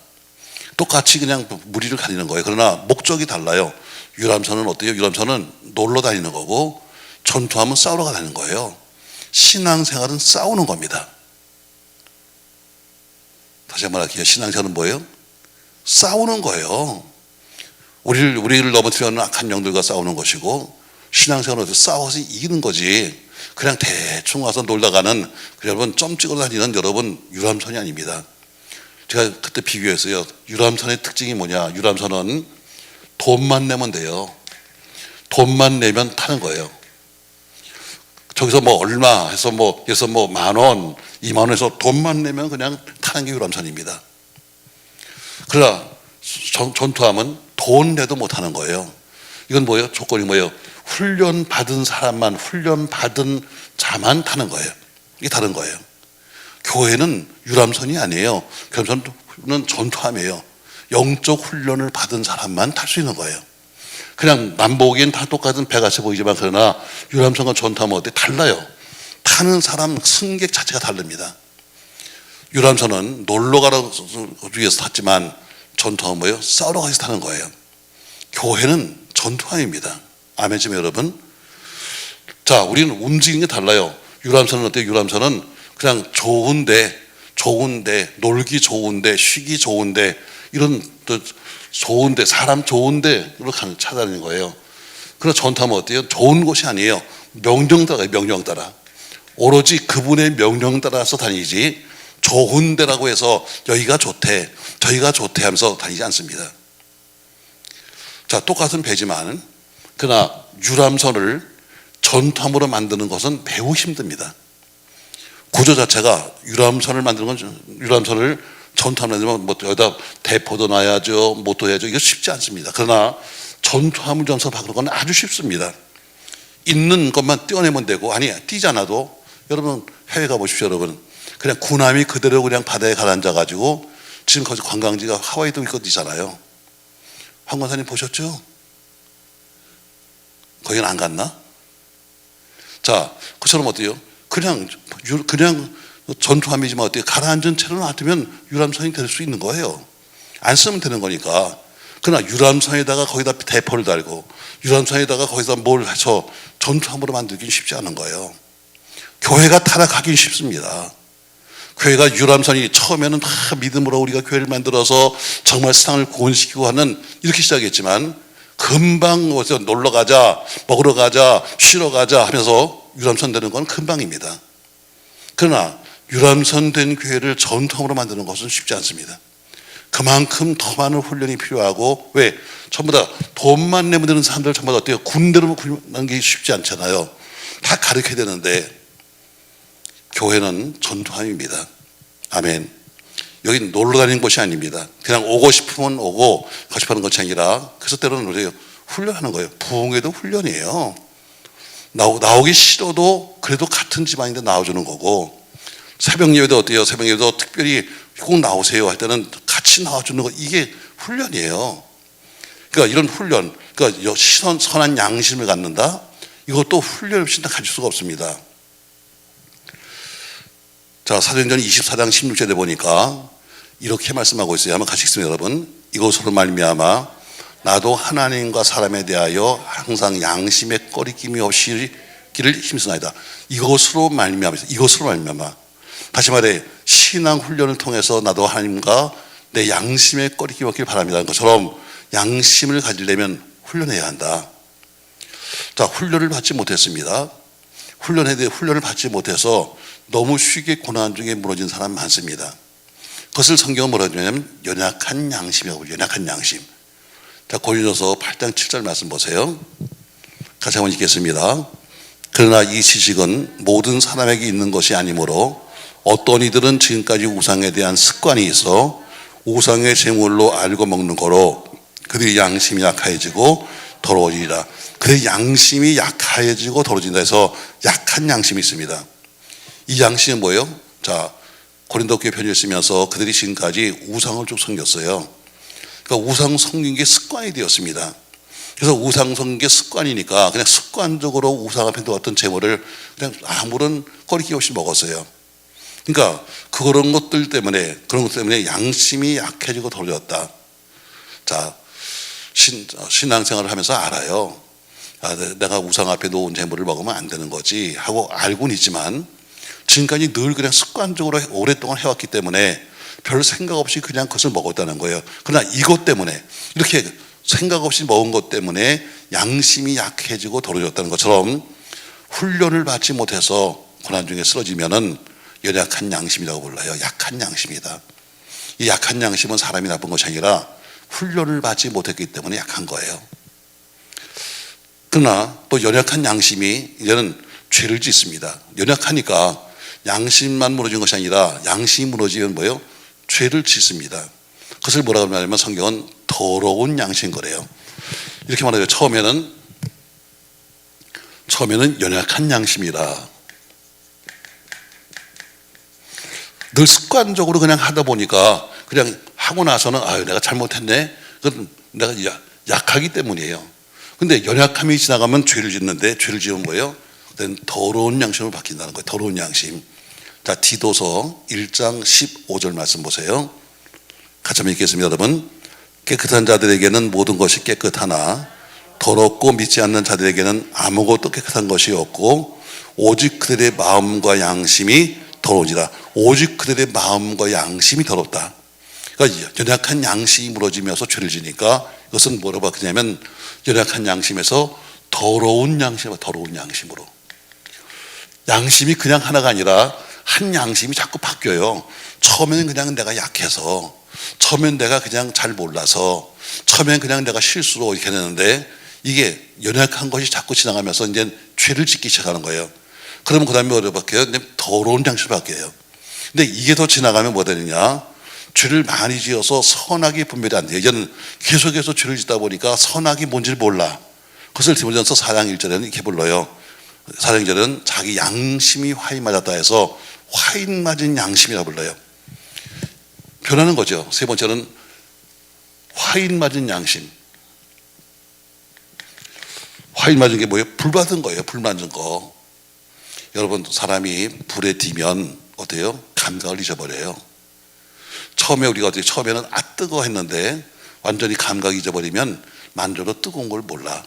똑같이 그냥 무리를 가리는 거예요. 그러나 목적이 달라요. 유람선은 어때요? 유람선은 놀러 다니는 거고 전투함은 싸우러 가는 거예요. 신앙생활은 싸우는 겁니다. 다시 한번 할게요. 신앙생활은 뭐예요? 싸우는 거예요. 우리를 넘어뜨리는 악한 영들과 싸우는 것이고 신앙생활은 어떻게 싸워서 이기는 거지. 그냥 대충 와서 놀다 가는 여러분 점 찍어 다니는 여러분 유람선이 아닙니다. 제가 그때 비교했어요. 유람선의 특징이 뭐냐? 유람선은 돈만 내면 돼요. 돈만 내면 타는 거예요. 저기서 뭐 얼마 해서 그래서 만 원, 2만 원에서 돈만 내면 그냥 타는 게 유람선입니다. 그러나 전투함은 돈 내도 못 하는 거예요. 이건 뭐예요? 조건이 뭐예요? 훈련받은 자만 타는 거예요. 이게 다른 거예요. 교회는 유람선이 아니에요. 교회는 전투함이에요. 영적 훈련을 받은 사람만 탈 수 있는 거예요. 그냥 만보기엔 다 똑같은 배같이 보이지만 그러나 유람선과 전투함은 어때? 달라요. 타는 사람 승객 자체가 다릅니다. 유람선은 놀러 가기 위해서 탔지만 전투함은 뭐예요? 싸우러 가서 타는 거예요. 교회는 전투함입니다. 아멘이죠 여러분? 자, 우리는 움직이는 게 달라요. 유람선은 어때요? 유람선은 그냥 좋은데 놀기 좋은데 쉬기 좋은데 이런 좋은데 사람 좋은데 이렇게 찾아다니는 거예요. 그러나 전투하면 어때요? 좋은 곳이 아니에요. 명령 따라요. 명령 따라. 오로지 그분의 명령 따라서 다니지 좋은 데라고 해서 여기가 좋대 저기가 좋대 하면서 다니지 않습니다. 자, 똑같은 배지만 그러나 유람선을 전투함으로 만드는 것은 매우 힘듭니다. 구조 자체가 유람선을 전투함을 만들면 뭐 여기다 대포도 놔야죠, 모터 해야죠. 이거 쉽지 않습니다. 그러나 전투함 유람선 바꾸는 건 아주 쉽습니다. 있는 것만 떼어내면 되고 뛰지 않아도 여러분 해외 가보십시오. 여러분 그냥 군함이 그대로 그냥 바다에 가라앉아 가지고 지금 거기 관광지가 하와이도 있잖아요. 황 권사님 보셨죠? 거기는 안 갔나? 자, 그처럼 어때요? 그냥 전투함이지만 어때요? 가라앉은 채로 놔두면 유람선이 될 수 있는 거예요. 안 쓰면 되는 거니까. 그러나 유람선에다가 거기다 대포를 달고 유람선에다가 거기다 뭘 해서 전투함으로 만들기는 쉽지 않은 거예요. 교회가 타락하긴 쉽습니다. 교회가 유람선이 처음에는 다 믿음으로 우리가 교회를 만들어서 정말 세상을 구원시키고 하는 이렇게 시작했지만 금방 어디서 놀러 가자, 먹으러 가자, 쉬러 가자 하면서 유람선 되는 건 금방입니다. 그러나 유람선 된 교회를 전통으로 만드는 것은 쉽지 않습니다. 그만큼 더 많은 훈련이 필요하고 왜? 전부 다 돈만 내면 되는 사람들 전부 다 어때요? 군대로 훈련하는 게 쉽지 않잖아요. 다 가르쳐야 되는데 교회는 전투함입니다. 아멘. 여기 놀러 다니는 곳이 아닙니다. 그냥 오고 싶으면 오고 가고 싶어하는 것이 아니라 그래서 때로는 우리가 훈련하는 거예요. 부흥회도 훈련이에요. 나오기 싫어도 그래도 같은 집안인데 나와주는 거고, 새벽 예배도 어때요? 새벽 예배도 특별히 꼭 나오세요 할 때는 같이 나와주는 거, 이게 훈련이에요. 그러니까 이런 훈련, 그러니까 선한 양심을 갖는다, 이것도 훈련 없이 가질 수가 없습니다. 자, 사도행전 24장 16절에 보니까 이렇게 말씀하고 있어요. 한번 같이 읽습니다, 여러분. 이것으로 말미암아 나도 하나님과 사람에 대하여 항상 양심에 꺼리낌이 없이 기를 힘쓰나이다. 이것으로 말미암아, 이것으로 말미암아. 다시 말해, 신앙 훈련을 통해서 나도 하나님과 내 양심에 꺼리낌이 없기를 바랍니다. 것처럼 양심을 가지려면 훈련해야 한다. 자, 훈련을 받지 못했습니다. 훈련을 받지 못해서 너무 쉽게 고난 중에 무너진 사람 많습니다. 그것을 성경은 뭐라고 하냐면 연약한 양심이라고 해요. 연약한 양심. 자, 고린도서 8장 7절 말씀 보세요. 같이 한번 읽겠습니다. 그러나 이 지식은 모든 사람에게 있는 것이 아니므로 어떤 이들은 지금까지 우상에 대한 습관이 있어 우상의 제물로 알고 먹는 거로 그들의 양심이 약해지고 더러워지리라. 그들의 양심이 약해지고 더러워진다 해서 약한 양심이 있습니다. 이 양심은 뭐예요? 자, 고린도 교회 편지를 쓰면서 그들이 지금까지 우상을 쭉 섬겼어요. 그러니까 우상 섬긴 게 습관이 되었습니다. 그래서 우상 섬긴 게 습관이니까 그냥 습관적으로 우상 앞에 놓았던 제물을 그냥 아무런 꺼리낌 없이 먹었어요. 그러니까 그런 것들 때문에 양심이 약해지고 더러워졌다. 자, 신앙생활을 하면서 알아요. 내가 우상 앞에 놓은 제물을 먹으면 안 되는 거지 하고 알고는 있지만 지금까지 늘 그냥 습관적으로 오랫동안 해왔기 때문에 별 생각 없이 그냥 그것을 먹었다는 거예요. 그러나 이것 때문에, 이렇게 생각 없이 먹은 것 때문에 양심이 약해지고 더러워졌다는 것처럼 훈련을 받지 못해서 고난 중에 쓰러지면은 연약한 양심이라고 불러요. 약한 양심이다. 이 약한 양심은 사람이 나쁜 것이 아니라 훈련을 받지 못했기 때문에 약한 거예요. 그러나 또 연약한 양심이 이제는 죄를 짓습니다. 연약하니까 양심만 무너진 것이 아니라 양심이 무너지면 뭐예요? 죄를 짓습니다. 그것을 뭐라고 하냐면 성경은 더러운 양심인 거래요. 이렇게 말해요. 처음에는 연약한 양심이라. 늘 습관적으로 그냥 하다 보니까 그냥 하고 나서는 아유 내가 잘못했네. 그건 내가 약하기 때문이에요. 근데 연약함이 지나가면 죄를 짓는데 죄를 지으면 뭐예요? 더러운 양심으로 바뀐다는 거예요. 더러운 양심. 자, 디도서 1장 15절 말씀 보세요. 같이 한번 읽겠습니다. 여러분. 깨끗한 자들에게는 모든 것이 깨끗하나 더럽고 믿지 않는 자들에게는 아무것도 깨끗한 것이 없고 오직 그들의 마음과 양심이 더러우니라. 오직 그들의 마음과 양심이 더럽다. 그러니까 연약한 양심이 무너지면서 죄를 지니까 이것은 뭐라고 바뀌냐면 연약한 양심에서 더러운 양심으로. 양심이 그냥 하나가 아니라 한 양심이 자꾸 바뀌어요. 처음에는 그냥 내가 약해서, 처음엔 내가 그냥 잘 몰라서, 처음엔 그냥 내가 실수로 이렇게 되는데 이게 연약한 것이 자꾸 지나가면서 이제 죄를 짓기 시작하는 거예요. 그러면 그 다음에 뭐로 바뀌어요? 더러운 양심으로 바뀌어요. 근데 이게 더 지나가면 뭐 되느냐? 죄를 많이 지어서 선악이 분별이 안 돼요. 이제는 계속해서 죄를 짓다 보니까 선악이 뭔지를 몰라. 그것을 디모데전서 4장 1절에는 이렇게 불러요. 4장 1절은 자기 양심이 화인 맞았다 해서 화인 맞은 양심이라고 불러요. 변하는 거죠. 세 번째는 화인 맞은 양심. 화인 맞은 게 뭐예요? 불 받은 거예요. 불 맞은 거. 여러분, 사람이 불에 튀면 어때요? 감각을 잊어버려요. 처음에는 뜨거워 했는데 완전히 감각 잊어버리면 만져도 뜨거운 걸 몰라.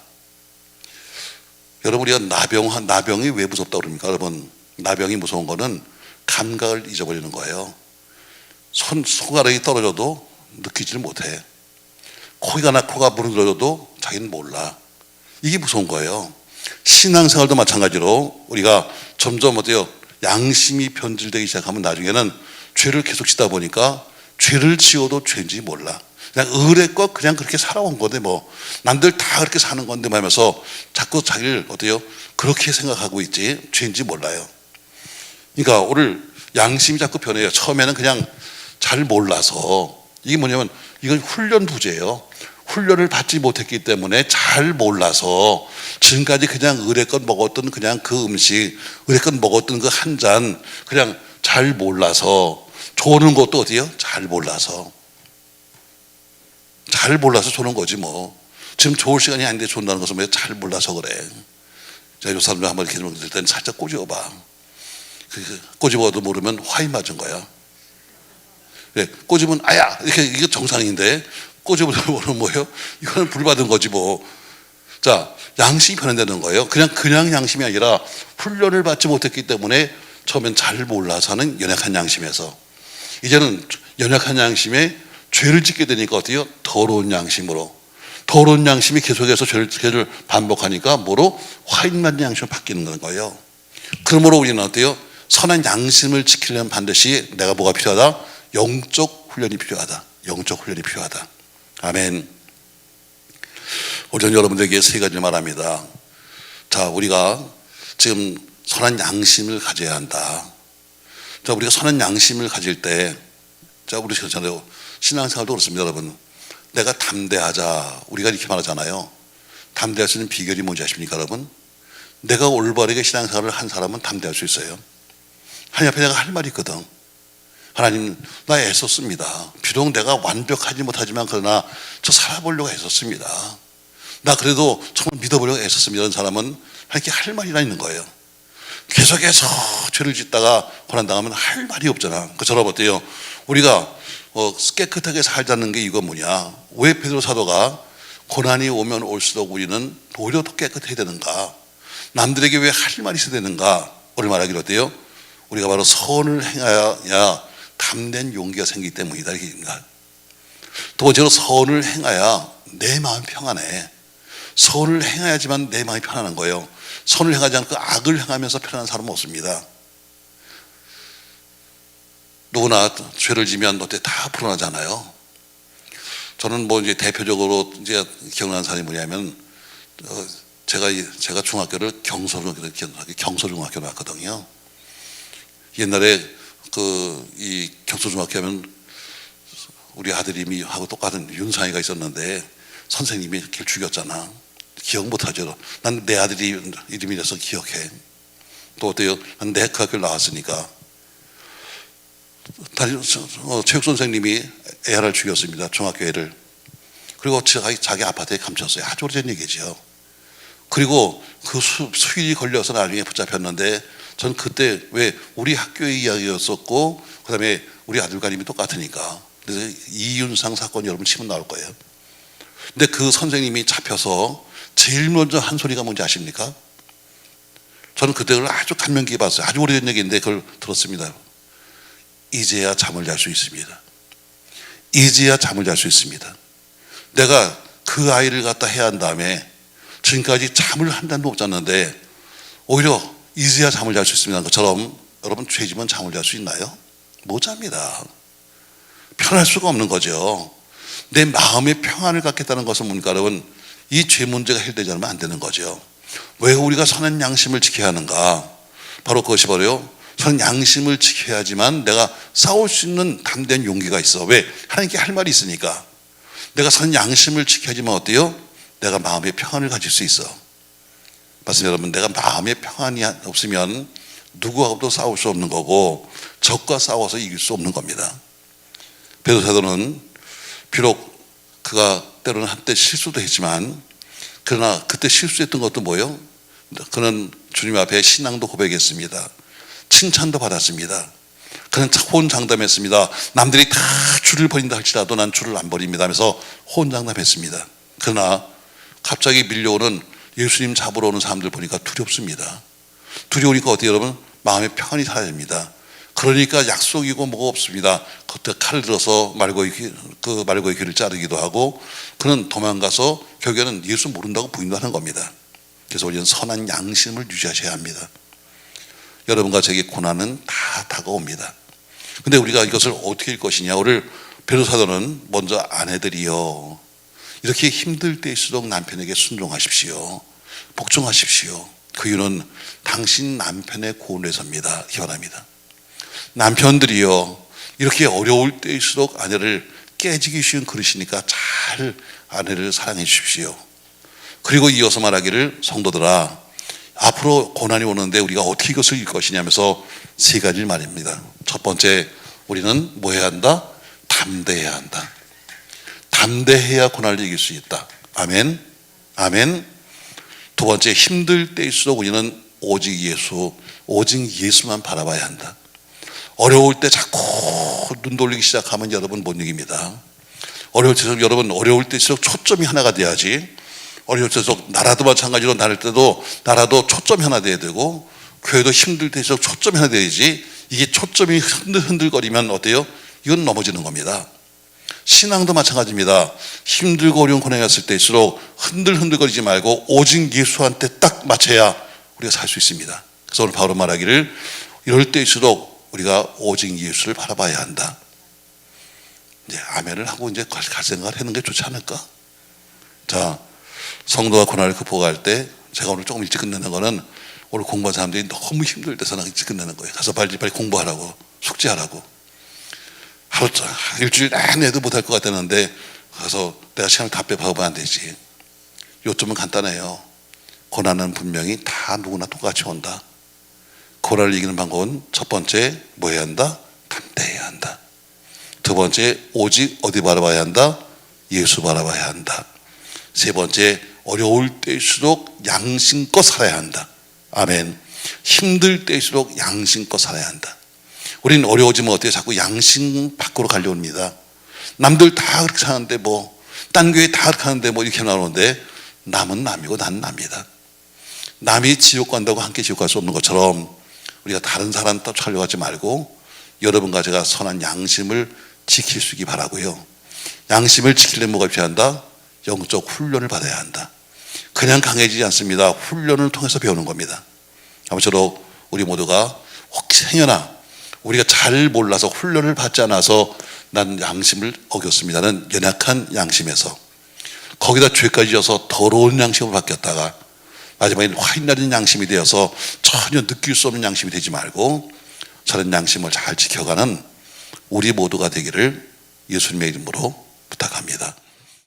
여러분, 우리가 나병이 왜 무섭다고 그럽니까? 여러분, 나병이 무서운 거는 감각을 잊어버리는 거예요. 손가락이 떨어져도 느끼지를 못해. 코가 무너져도 자기는 몰라. 이게 무서운 거예요. 신앙생활도 마찬가지로 우리가 점점 양심이 변질되기 시작하면 나중에는 죄를 계속 짓다 보니까 죄를 지어도 죄인지 몰라. 그냥 의뢰껏 그냥 그렇게 살아온 건데 남들 다 그렇게 사는 건데 하면서 자꾸 자기를 그렇게 생각하고 있지 죄인지 몰라요. 그러니까 오늘 양심이 자꾸 변해요. 처음에는 그냥 잘 몰라서, 이게 뭐냐면 이건 훈련 부재예요. 훈련을 받지 못했기 때문에 잘 몰라서 지금까지 그냥 의례껏 먹었던 그냥 그 음식, 의례껏 먹었던 그 한 잔 그냥 잘 몰라서, 조는 것도 어디요? 잘 몰라서 조는 거지 뭐. 지금 좋을 시간이 아닌데 존다는 것은 왜 잘 몰라서 그래. 자, 요 사람들 한번 이렇게 들 때는 살짝 꼬집어봐. 꼬집어도 모르면 화이 맞은 거야. 네, 꼬집으면 아야 이게 정상인데 꼬집어도 모르면 뭐예요? 이거는 불받은 거지 뭐. 자, 양심이 변화되는 거예요. 그냥 양심이 아니라 훈련을 받지 못했기 때문에 처음엔 잘 몰라서 하는 연약한 양심에서, 이제는 연약한 양심에 죄를 짓게 되니까 어때요? 더러운 양심으로. 더러운 양심이 계속해서 죄를 반복하니까 뭐로? 화인만 양심으로 바뀌는 거예요. 그러므로 우리는 어때요? 선한 양심을 지키려면 반드시 내가 뭐가 필요하다? 영적 훈련이 필요하다. 영적 훈련이 필요하다. 아멘. 오늘 여러분들에게 세 가지 말합니다. 자, 우리가 지금 선한 양심을 가져야 한다. 자, 우리가 선한 양심을 가질 때, 자, 우리 신앙생활도 그렇습니다, 여러분. 내가 담대하자. 우리가 이렇게 말하잖아요. 담대할 수 있는 비결이 뭔지 아십니까, 여러분? 내가 올바르게 신앙생활을 한 사람은 담대할 수 있어요. 하나님 앞에 내가 할 말이 있거든. 하나님, 나 애썼습니다. 비록 내가 완벽하지 못하지만 그러나 저 살아보려고 애썼습니다. 나 그래도 정말 믿어보려고 애썼습니다. 이런 사람은 하나님께 할 말이 있는 거예요. 계속해서 죄를 짓다가 고난당하면 할 말이 없잖아. 그처럼 어때요? 우리가 깨끗하게 살자는 게 이거 뭐냐? 왜 베드로 사도가 고난이 오면 올수록 우리는 오히려 더 깨끗해야 되는가? 남들에게 왜 할 말이 있어야 되는가? 오늘 말하기로 어때요? 우리가 바로 선을 행하여야 담대한 용기가 생기기 때문이다. 이겁니다. 두 번째로 선을 행하야 내 마음이 평안해. 선을 행해야지만 내 마음이 편안한 거예요. 선을 행하지 않고 악을 행하면서 편안한 사람은 없습니다. 누구나 죄를 지면 어때 다 불안하잖아요. 저는 뭐 이제 대표적으로 이제 기억나는 사람이 뭐냐면, 제가 중학교를 경서중학교 나왔거든요. 옛날에 이 경서중학교 하면 우리 아들님이 하고 똑같은 윤상이가 있었는데 선생님이 걔를 죽였잖아. 기억 못하죠. 난 내 아들이 이름이라서 기억해. 또 어때요? 난 내 그 학교를 나왔으니까. 체육 선생님이 애 하나를 죽였습니다. 중학교 애를. 그리고 자기 아파트에 감췄어요. 아주 오래전 얘기죠. 그리고 그 수일이 걸려서 나중에 붙잡혔는데, 전 그때 왜 우리 학교의 이야기였었고, 그 다음에 우리 아들과 이름이 똑같으니까. 그래서 이윤상 사건 여러분 치면 나올 거예요. 근데 그 선생님이 잡혀서 제일 먼저 한 소리가 뭔지 아십니까? 저는 그때 아주 감명 깊게 봤어요. 아주 오래된 얘기인데 그걸 들었습니다. 이제야 잠을 잘 수 있습니다. 이제야 잠을 잘 수 있습니다. 내가 그 아이를 갖다 해야 한 다음에 지금까지 잠을 한 잔도 못 잤는데 오히려 이제야 잠을 잘 수 있습니다. 것처럼 여러분 죄지면 잠을 잘 수 있나요? 못 잡니다. 편할 수가 없는 거죠. 내 마음의 평안을 갖겠다는 것은 뭡니까, 여러분? 이 죄 문제가 해결되지 않으면 안 되는 거죠. 왜 우리가 선한 양심을 지켜야 하는가? 바로 그것이 바로요, 선한 양심을 지켜야지만 내가 싸울 수 있는 담대한 용기가 있어. 왜? 하나님께 할 말이 있으니까. 내가 선한 양심을 지켜야지만 어때요? 내가 마음의 평안을 가질 수 있어. 맞습니다, 여러분. 내가 마음의 평안이 없으면 누구하고도 싸울 수 없는 거고 적과 싸워서 이길 수 없는 겁니다. 베드로 사도는 비록 그가 때로는 한때 실수도 했지만, 그러나 그때 실수했던 것도 뭐예요? 그는 주님 앞에 신앙도 고백했습니다. 칭찬도 받았습니다. 그는 호언장담했습니다. 남들이 다 주를 버린다 할지라도 난 주를 안 버립니다 하면서 호언장담했습니다. 그러나 갑자기 밀려오는 예수님 잡으러 오는 사람들 보니까 두렵습니다. 두려우니까 어때요, 여러분? 마음의 평안이 사라집니다. 그러니까 약속이고 뭐가 없습니다. 그때 칼을 들어서 말고의 귀를 자르기도 하고, 그는 도망가서 결국에는 예수 모른다고 부인도 하는 겁니다. 그래서 우리는 선한 양심을 유지하셔야 합니다. 여러분과 제게 고난은 다 다가옵니다. 근데 우리가 이것을 어떻게 할 것이냐? 오늘 베드로 사도는 먼저 아내들이여, 이렇게 힘들 때일수록 남편에게 순종하십시오. 복종하십시오. 그 이유는 당신 남편의 구원을 위해서입니다. 기원합니다. 남편들이여, 이렇게 어려울 때일수록 아내를 깨지기 쉬운 그릇이니까 잘 아내를 사랑해 주십시오. 그리고 이어서 말하기를 성도들아 앞으로 고난이 오는데 우리가 어떻게 이것을 이길 것이냐면서 세 가지를 말입니다. 첫 번째, 우리는 뭐 해야 한다? 담대해야 한다. 담대해야 고난을 이길 수 있다. 아멘. 아멘. 두 번째, 힘들 때일수록 우리는 오직 예수만 바라봐야 한다. 어려울 때 자꾸 눈 돌리기 시작하면 여러분 못 이깁니다. 어려울 때일수록 초점이 하나가 돼야지. 어려울 때일수록 나라도 마찬가지로 나를 때도 나라도 초점이 하나 돼야 되고, 교회도 힘들 때일수록 초점이 하나 돼야지. 이게 초점이 흔들거리면 어때요? 이건 넘어지는 겁니다. 신앙도 마찬가지입니다. 힘들고 어려운 고난이 왔을 때일수록 흔들거리지 말고 오직 예수한테 딱 맞춰야 우리가 살 수 있습니다. 그래서 오늘 바울은 말하기를 이럴 때일수록 우리가 오직 예수를 바라봐야 한다. 이제 아멘을 하고 이제 갈 생각을 하는 게 좋지 않을까? 자, 성도가 고난을 극복할 때 제가 오늘 조금 일찍 끝내는 거는 오늘 공부한 사람들이 너무 힘들대서 나 일찍 끝내는 거예요. 가서 빨리 공부하라고, 숙제하라고. 일주일 내내도 못할 것 같았는데 가서 내가 시간을 다 빼박으면 안 되지. 요점은 간단해요. 고난은 분명히 다 누구나 똑같이 온다. 고난을 이기는 방법은 첫 번째 뭐 해야 한다? 담대해야 한다. 두 번째, 오직 어디 바라봐야 한다? 예수 바라봐야 한다. 세 번째, 어려울 때일수록 양심껏 살아야 한다. 아멘. 힘들 때일수록 양심껏 살아야 한다. 우리는 어려워지면 어때요? 자꾸 양심 밖으로 가려옵니다. 남들 다 그렇게 사는데 딴 교회 다 그렇게 하는데 이렇게 나오는데 남은 남이고 나는 남이다. 남이 지옥 간다고 함께 지옥 갈 수 없는 것처럼 우리가 다른 사람 쫓아가려고 하지 말고 여러분과 제가 선한 양심을 지킬 수 있기 바라고요. 양심을 지키려면 뭐가 필요한다? 영적 훈련을 받아야 한다. 그냥 강해지지 않습니다. 훈련을 통해서 배우는 겁니다. 아무쪼록 우리 모두가 혹시 행여나 우리가 잘 몰라서 훈련을 받지 않아서 난 양심을 어겼습니다는 연약한 양심에서 거기다 죄까지 져서 더러운 양심으로 바뀌었다가 마지막에 화인 나는 양심이 되어서 전혀 느낄 수 없는 양심이 되지 말고 저런 양심을 잘 지켜가는 우리 모두가 되기를 예수님의 이름으로 부탁합니다.